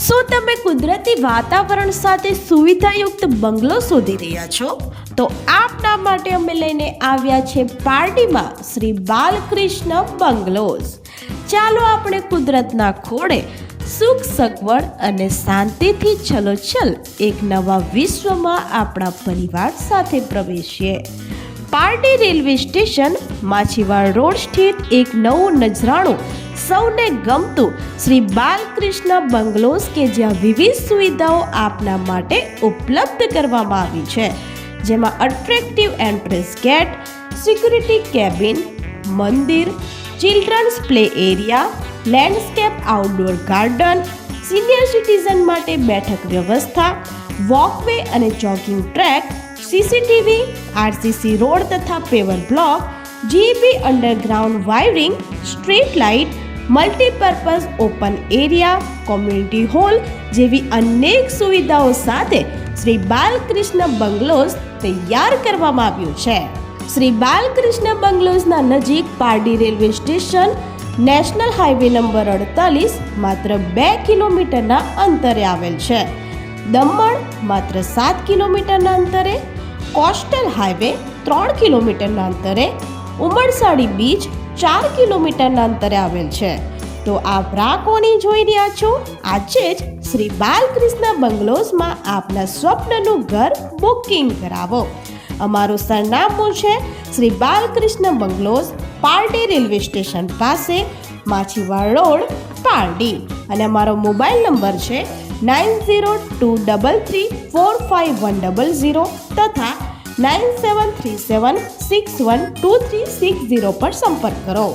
શું તમે કુદરતી વાતાવરણ સાથે સુવિધાયુક્ત બંગલો શોધી રહ્યા છો? તો આપના માટે અમે લઈને આવ્યા છે પારડીમાં શ્રી બાલકૃષ્ણ બંગલોઝ. ચાલો આપણે કુદરતના ખોળે સુખ સગવડ અને શાંતિથી છલોછલ એક નવા વિશ્વમાં આપણા પરિવાર સાથે પ્રવેશીએ. પારડી રેલવે સ્ટેશન માછીવાડ રોડ સ્થિત એક નવું નજરાણું સૌને ગમતું શ્રી બાલકૃષ્ણ બંગલોઝ કે જ્યાં વિવિધ સુવિધાઓ આપના માટે ઉપલબ્ધ કરવામાં આવી છે, જેમાં attractive entrance gate, security cabin, મંદિર, children's play area, landscape outdoor garden, senior citizen માટે બેઠક વ્યવસ્થા, વોકવે અને jogging track, CCTV, RCC road તથા paver block, GB underground wiring, street light, multipurpose open area, community hall જેવી અનેક સુવિધાઓ સાથે શ્રી બાલકૃષ્ણ બંગલોઝ તૈયાર કરવામાં આવ્યું છે. શ્રી બાલકૃષ્ણ બંગલોઝના નજીક Pardi railway station, national highway number 48 માત્ર 2 કિલોમીટરના અંતરે આવેલ છે. દમણ માત્ર 7 કિલોમીટરના અંતરે, કોસ્ટલ હાઈવે 3 કિલોમીટરના અંતરે, ઉમરસાડી બીચ 4 કિલોમીટરના અંતરે આવેલ છે. તો આપ રાહ કોની જોઈ રહ્યા છો? આજે જ શ્રી બાલકૃષ્ણ બંગલોઝમાં આપના સ્વપ્નનું ઘર બુકિંગ કરાવો. અમારું સરનામું છે Shri Balkrishna bungalows, Pardi railway station પાસે, માછીવાડ રોડ, પારડી. અને અમારો મોબાઈલ નંબર છે 9023345100 તથા 9737612360 પર સંપર્ક કરો.